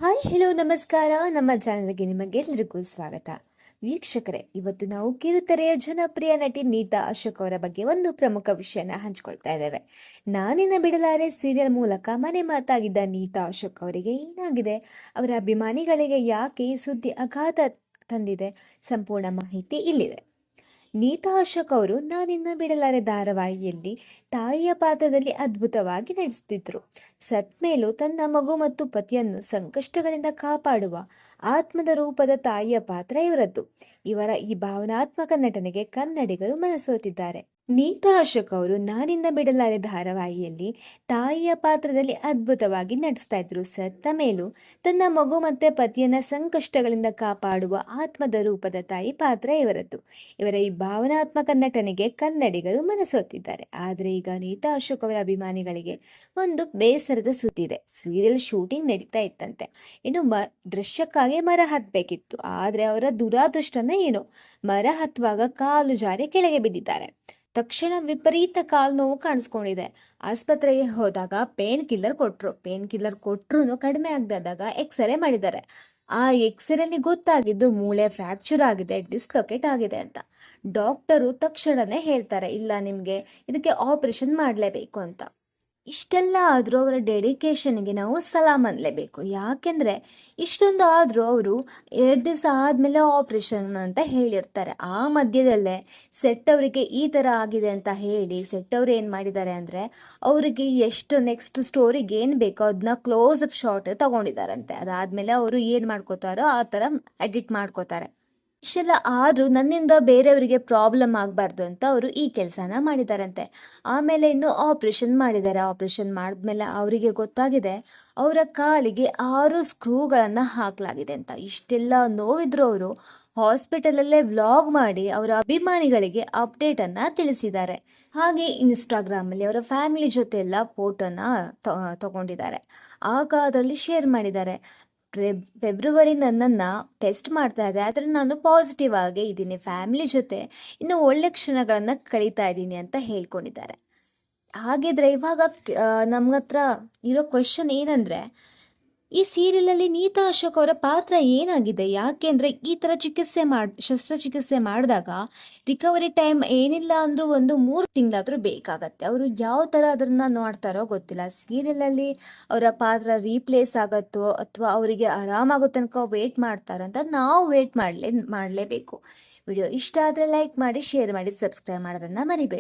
Hi hello ನಮಸ್ಕಾರ. ನಮ್ಮ ಚಾನಲ್ಗೆ ನಿಮಗೆಲ್ಲರಿಗೂ ಸ್ವಾಗತ. ವೀಕ್ಷಕರೇ, ಇವತ್ತು ನಾವು ಕಿರುತೆರೆಯ ಜನಪ್ರಿಯ ನಟಿ ನೀತಾ ಅಶೋಕ್ ಅವರ ಬಗ್ಗೆ ಒಂದು ಪ್ರಮುಖ ವಿಷಯನ ಹಂಚ್ಕೊಳ್ತಾ ಇದ್ದೇವೆ. ನಾನಿನ್ನ ಬಿಡಲಾರೆ ಸೀರಿಯಲ್ ಮೂಲಕ ಮನೆ ಮಾತಾಗಿದ್ದ ನೀತಾ ಅಶೋಕ್ ಅವರಿಗೆ ಏನಾಗಿದೆ, ಅವರ ಅಭಿಮಾನಿಗಳಿಗೆ ಯಾಕೆ ಈ ಸುದ್ದಿ ಆಘಾತ ತಂದಿದೆ, ಸಂಪೂರ್ಣ ಮಾಹಿತಿ ಇಲ್ಲಿದೆ. ನೀತಾ ಅಶೋಕ್ ಅವರು ನಾನಿನ್ನ ಬಿಡಲಾರೆ ಧಾರಾವಾಹಿಯಲ್ಲಿ ತಾಯಿಯ ಪಾತ್ರದಲ್ಲಿ ಅದ್ಭುತವಾಗಿ ನಡೆಸುತ್ತಿದ್ರು. ಸತ್ ಮೇಲೂ ತನ್ನ ಮಗು ಮತ್ತು ಪತಿಯನ್ನು ಸಂಕಷ್ಟಗಳಿಂದ ಕಾಪಾಡುವ ಆತ್ಮದ ರೂಪದ ತಾಯಿಯ ಪಾತ್ರ ಇವರದ್ದು. ಇವರ ಈ ಭಾವನಾತ್ಮಕ ನಟನೆಗೆ ಕನ್ನಡಿಗರು ಮನಸೋತಿದ್ದಾರೆ. ನೀತಾ ಅಶೋಕ್ ಅವರು ನಾನಿನ್ನ ಬಿಡಲಾರೆ ಧಾರಾವಾಹಿಯಲ್ಲಿ ತಾಯಿಯ ಪಾತ್ರದಲ್ಲಿ ಅದ್ಭುತವಾಗಿ ನಟಿಸ್ತಾ ಇದ್ರು. ಸತ್ತ ಮೇಲೂ ತನ್ನ ಮಗು ಮತ್ತೆ ಪತಿಯನ್ನ ಸಂಕಷ್ಟಗಳಿಂದ ಕಾಪಾಡುವ ಆತ್ಮದ ರೂಪದ ತಾಯಿ ಪಾತ್ರ ಇವರದ್ದು. ಇವರ ಈ ಭಾವನಾತ್ಮಕ ನಟನೆಗೆ ಕನ್ನಡಿಗರು ಮನಸೋತಿದ್ದಾರೆ. ಆದ್ರೆ ಈಗ ನೀತಾ ಅಶೋಕ್ ಅವರ ಅಭಿಮಾನಿಗಳಿಗೆ ಒಂದು ಬೇಸರದ ಸುದ್ದಿ ಇದೆ. ಸೀರಿಯಲ್ ಶೂಟಿಂಗ್ ನಡೀತಾ ಇತ್ತಂತೆ. ಇನ್ನು ದೃಶ್ಯಕ್ಕಾಗಿ ಮರ ಹತ್ಬೇಕಿತ್ತು. ಆದ್ರೆ ಅವರ ದುರಾದೃಷ್ಟನ ಏನೋ, ಮರ ಹತ್ತುವಾಗ ಕಾಲು ಜಾರಿ ಕೆಳಗೆ ಬಿದ್ದಿದ್ದಾರೆ. ತಕ್ಷಣ ವಿಪರೀತ ಕಾಲು ನೋವು ಕಾಣಿಸ್ಕೊಂಡಿದೆ. ಆಸ್ಪತ್ರೆಗೆ ಹೋದಾಗ ಪೇನ್ ಕಿಲ್ಲರ್ ಕೊಟ್ರು ಕಡಿಮೆ ಆಗದಾಗ ಎಕ್ಸ್ರೇ ಮಾಡಿದ್ದಾರೆ. ಆ ಎಕ್ಸ್ರೇಲಿ ಗೊತ್ತಾಗಿದ್ದು ಮೂಳೆ ಫ್ರಾಕ್ಚರ್ ಆಗಿದೆ, ಡಿಸ್ಲೊಕೇಟ್ ಆಗಿದೆ ಅಂತ. ಡಾಕ್ಟರು ತಕ್ಷಣನೇ ಹೇಳ್ತಾರೆ, ಇಲ್ಲ ನಿಮ್ಗೆ ಇದಕ್ಕೆ ಆಪರೇಷನ್ ಮಾಡಲೇಬೇಕು ಅಂತ. ಇಷ್ಟೆಲ್ಲ ಆದರೂ ಅವರ ಡೆಡಿಕೇಶನ್ಗೆ ನಾವು ಸಲಾಮ್ ಅನ್ನಲೇಬೇಕು. ಯಾಕೆಂದರೆ ಇಷ್ಟೊಂದು ಆದರೂ ಅವರು 2 ದಿವಸ ಆದಮೇಲೆ ಆಪ್ರೇಷನ್ ಅಂತ ಹೇಳಿರ್ತಾರೆ. ಆ ಮಧ್ಯದಲ್ಲೇ ಸೆಟ್ ಅವರಿಗೆ ಈ ಥರ ಆಗಿದೆ ಅಂತ ಹೇಳಿ ಸೆಟ್ ಅವರು ಏನು ಮಾಡಿದ್ದಾರೆ ಅಂದರೆ, ಅವರಿಗೆ ಎಷ್ಟು ನೆಕ್ಸ್ಟ್ ಸ್ಟೋರಿಗೆ ಏನು ಬೇಕೋ ಅದನ್ನ ಕ್ಲೋಸ್ ಅಪ್ ಶಾಟ್ ತಗೊಂಡಿದ್ದಾರಂತೆ. ಅದಾದಮೇಲೆ ಅವರು ಏನು ಮಾಡ್ಕೋತಾರೋ ಆ ಥರ ಎಡಿಟ್ ಮಾಡ್ಕೋತಾರೆ. ಇಷ್ಟೆಲ್ಲ ಆದರೂ ನನ್ನಿಂದ ಬೇರೆಯವರಿಗೆ ಪ್ರಾಬ್ಲಮ್ ಆಗಬಾರ್ದು ಅಂತ ಅವರು ಈ ಕೆಲಸನ ಮಾಡಿದಾರಂತೆ. ಆಮೇಲೆ ಇನ್ನು ಆಪ್ರೇಷನ್ ಮಾಡಿದ್ದಾರೆ. ಆಪ್ರೇಷನ್ ಮಾಡಿದ್ಮೇಲೆ ಅವರಿಗೆ ಗೊತ್ತಾಗಿದೆ ಅವರ ಕಾಲಿಗೆ 6 ಸ್ಕ್ರೂಗಳನ್ನು ಹಾಕಲಾಗಿದೆ ಅಂತ. ಇಷ್ಟೆಲ್ಲ ನೋವಿದ್ರು ಅವರು ಹಾಸ್ಪಿಟಲಲ್ಲೇ ವ್ಲಾಗ್ ಮಾಡಿ ಅವರ ಅಭಿಮಾನಿಗಳಿಗೆ ಅಪ್ಡೇಟನ್ನು ತಿಳಿಸಿದ್ದಾರೆ. ಹಾಗೆ ಇನ್ಸ್ಟಾಗ್ರಾಮಲ್ಲಿ ಅವರ ಫ್ಯಾಮಿಲಿ ಜೊತೆ ಎಲ್ಲ ಫೋಟೋನ ತಗೊಂಡಿದ್ದಾರೆ. ಆಗ ಅದರಲ್ಲಿ ಶೇರ್ ಮಾಡಿದ್ದಾರೆ, ಫೆಬ್ರವರಿ ನನ್ನನ್ನು ಟೆಸ್ಟ್ ಮಾಡ್ತಾ ಇದೆ, ಆದರೆ ನಾನು ಪಾಸಿಟಿವ್ ಆಗೇ ಇದ್ದೀನಿ, ಫ್ಯಾಮಿಲಿ ಜೊತೆ ಇನ್ನು ಒಳ್ಳೆ ಕ್ಷಣಗಳನ್ನು ಕಳೀತಾ ಇದ್ದೀನಿ ಅಂತ ಹೇಳ್ಕೊಂಡಿದ್ದಾರೆ. ಹಾಗಿದ್ರೆ ಇವಾಗ ನಮ್ಮ ಹತ್ರ ಇರೋ ಕ್ವೆಶನ್ ಏನಂದರೆ, ಈ ಸೀರಿಯಲಲ್ಲಿ ನೀತಾ ಅಶೋಕ್ ಅವರ ಪಾತ್ರ ಏನಾಗಿದೆ? ಯಾಕೆಂದರೆ ಈ ಥರ ಶಸ್ತ್ರಚಿಕಿತ್ಸೆ ಮಾಡಿದಾಗ ರಿಕವರಿ ಟೈಮ್ ಏನಿಲ್ಲ ಅಂದರೂ ಒಂದು 3 ತಿಂಗಳಾದರೂ ಬೇಕಾಗತ್ತೆ. ಅವರು ಯಾವ ಥರ ಅದನ್ನು ನೋಡ್ತಾರೋ ಗೊತ್ತಿಲ್ಲ. ಸೀರಿಯಲಲ್ಲಿ ಅವರ ಪಾತ್ರ ರೀಪ್ಲೇಸ್ ಆಗುತ್ತೋ ಅಥವಾ ಅವರಿಗೆ ಆರಾಮಾಗೋ ತನಕ ವೇಟ್ ಮಾಡ್ತಾರೋ ಅಂತ ನಾವು ವೇಟ್ ಮಾಡಲೇಬೇಕು. ವಿಡಿಯೋ ಇಷ್ಟ ಆದರೆ ಲೈಕ್ ಮಾಡಿ, ಶೇರ್ ಮಾಡಿ, ಸಬ್ಸ್ಕ್ರೈಬ್ ಮಾಡೋದನ್ನು ಮರಿಬೇಡಿ.